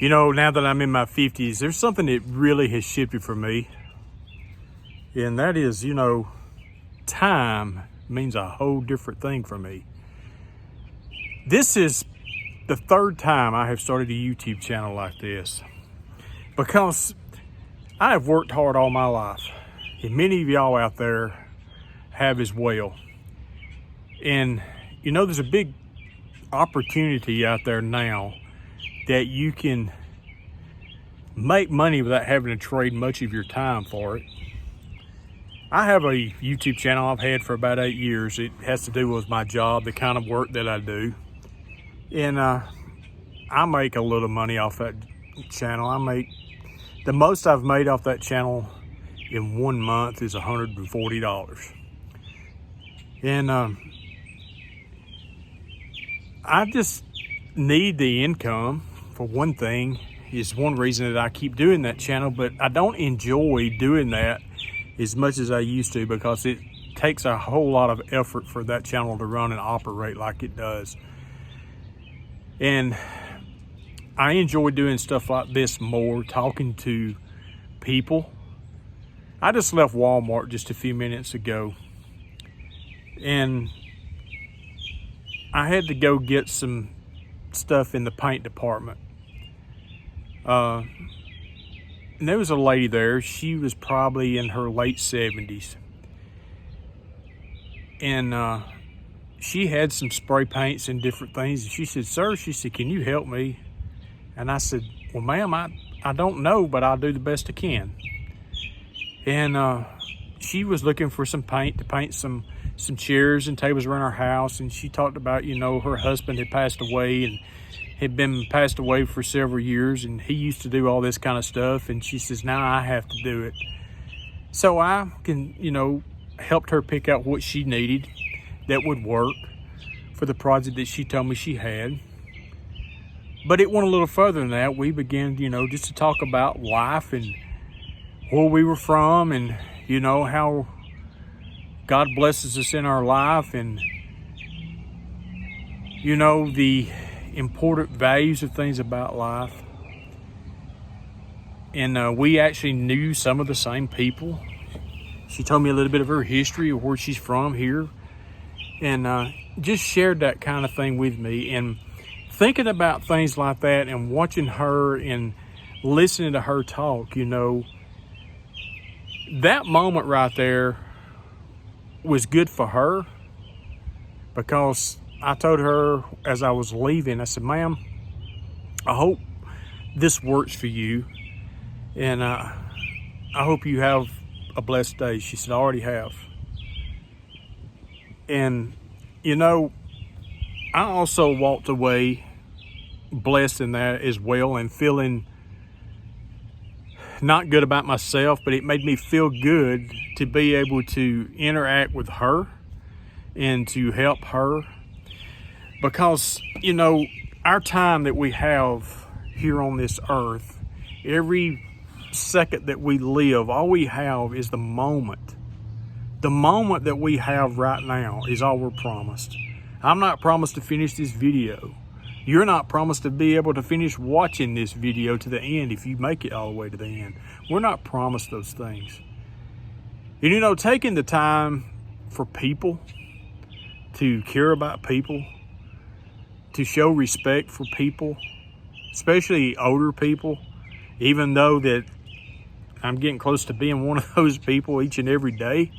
You know, now that I'm in my 50s, there's something that really has shifted for me. And that is, time means a whole different thing for me. This is the third time I have started a YouTube channel like this because I have worked hard all my life. And many of y'all out there have as well. And, there's a big opportunity out there now that you can make money without having to trade much of your time for it. I have a YouTube channel I've had for about 8 years. It has to do with my job, the kind of work that I do. And I make a little money off that channel. The most I've made off that channel in 1 month is $140. And I just need the income. For one thing, is one reason that I keep doing that channel, but I don't enjoy doing that as much as I used to because it takes a whole lot of effort for that channel to run and operate like it does. And I enjoy doing stuff like this more, talking to people. I just left Walmart just a few minutes ago, and I had to go get some stuff in the paint department. And there was a lady there. She was probably in her late 70s. And she had some spray paints and different things. And she said, "Sir," she said, "can you help me?" And I said, "Well, ma'am, I don't know, but I'll do the best I can." And she was looking for some paint to paint some chairs and tables around her house. And she talked about, her husband had passed away and had been passed away for several years, and he used to do all this kind of stuff. And she says, "Now I have to do it." So I helped her pick out what she needed that would work for the project that she told me she had. But it went a little further than that. We began, just to talk about life and where we were from, and, how God blesses us in our life, and, the important values of things about life. And we actually knew some of the same people. She told me a little bit of her history of where she's from here, and just shared that kind of thing with me. And thinking about things like that and watching her and listening to her talk, that moment right there was good for her, because I told her as I was leaving, I said, "Ma'am, I hope this works for you, and I hope you have a blessed day." She said, "I already have." And, I also walked away blessed in that as well, and feeling not good about myself, but it made me feel good to be able to interact with her and to help her. Because, our time that we have here on this earth, every second that we live, all we have is the moment. The moment that we have right now is all we're promised. I'm not promised to finish this video. You're not promised to be able to finish watching this video to the end if you make it all the way to the end. We're not promised those things. And taking the time for people, to care about people, to show respect for people, especially older people, even though that I'm getting close to being one of those people each and every day.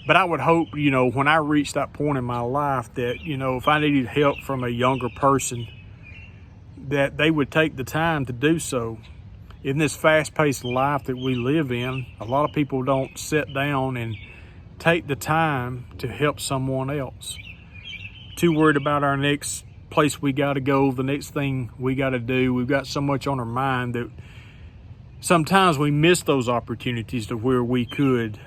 But I would hope, when I reach that point in my life that, if I needed help from a younger person, that they would take the time to do so. In this fast-paced life that we live in, a lot of people don't sit down and take the time to help someone else. Too worried about our next place we got to go, the next thing we got to do. We've got so much on our mind that sometimes we miss those opportunities to where we could,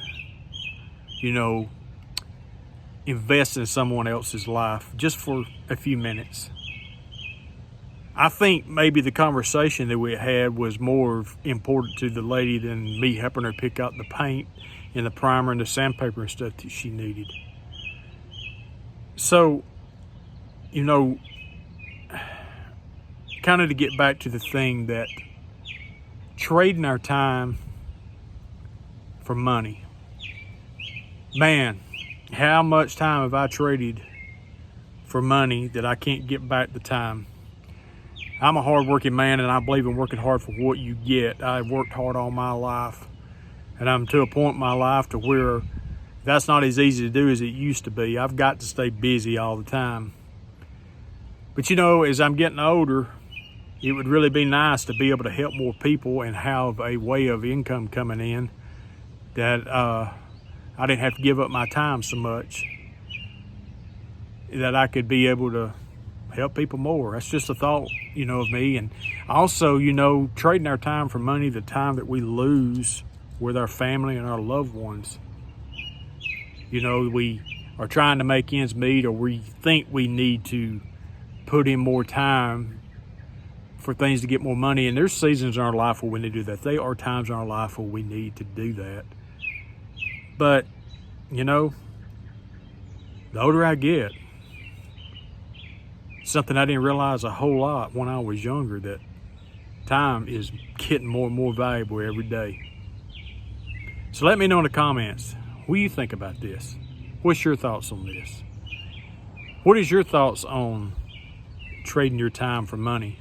invest in someone else's life just for a few minutes. I think maybe the conversation that we had was more important to the lady than me helping her pick out the paint and the primer and the sandpaper and stuff that she needed. So, kind kind of to get back to the thing that trading our time for money. Man, how much time have I traded for money that I can't get back the time? I'm a hard-working man, and I believe in working hard for what you get. I've worked hard all my life, and I'm to a point in my life to where that's not as easy to do as it used to be. I've got to stay busy all the time. But you know, as I'm getting older, it would really be nice to be able to help more people and have a way of income coming in that I didn't have to give up my time so much, that I could be able to help people more. That's just a thought, you know, of me. And also, you know, trading our time for money, the time that we lose with our family and our loved ones. You know, we are trying to make ends meet, or we think we need to put in more time for things to get more money. And there's seasons in our life where we need to do that. There are times in our life where we need to do that. But, you know, the older I get, something I didn't realize a whole lot when I was younger, that time is getting more and more valuable every day. So let me know in the comments, what do you think about this? What's your thoughts on this? What is your thoughts on trading your time for money?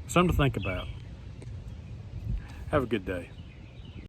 Something to think about. Have a good day.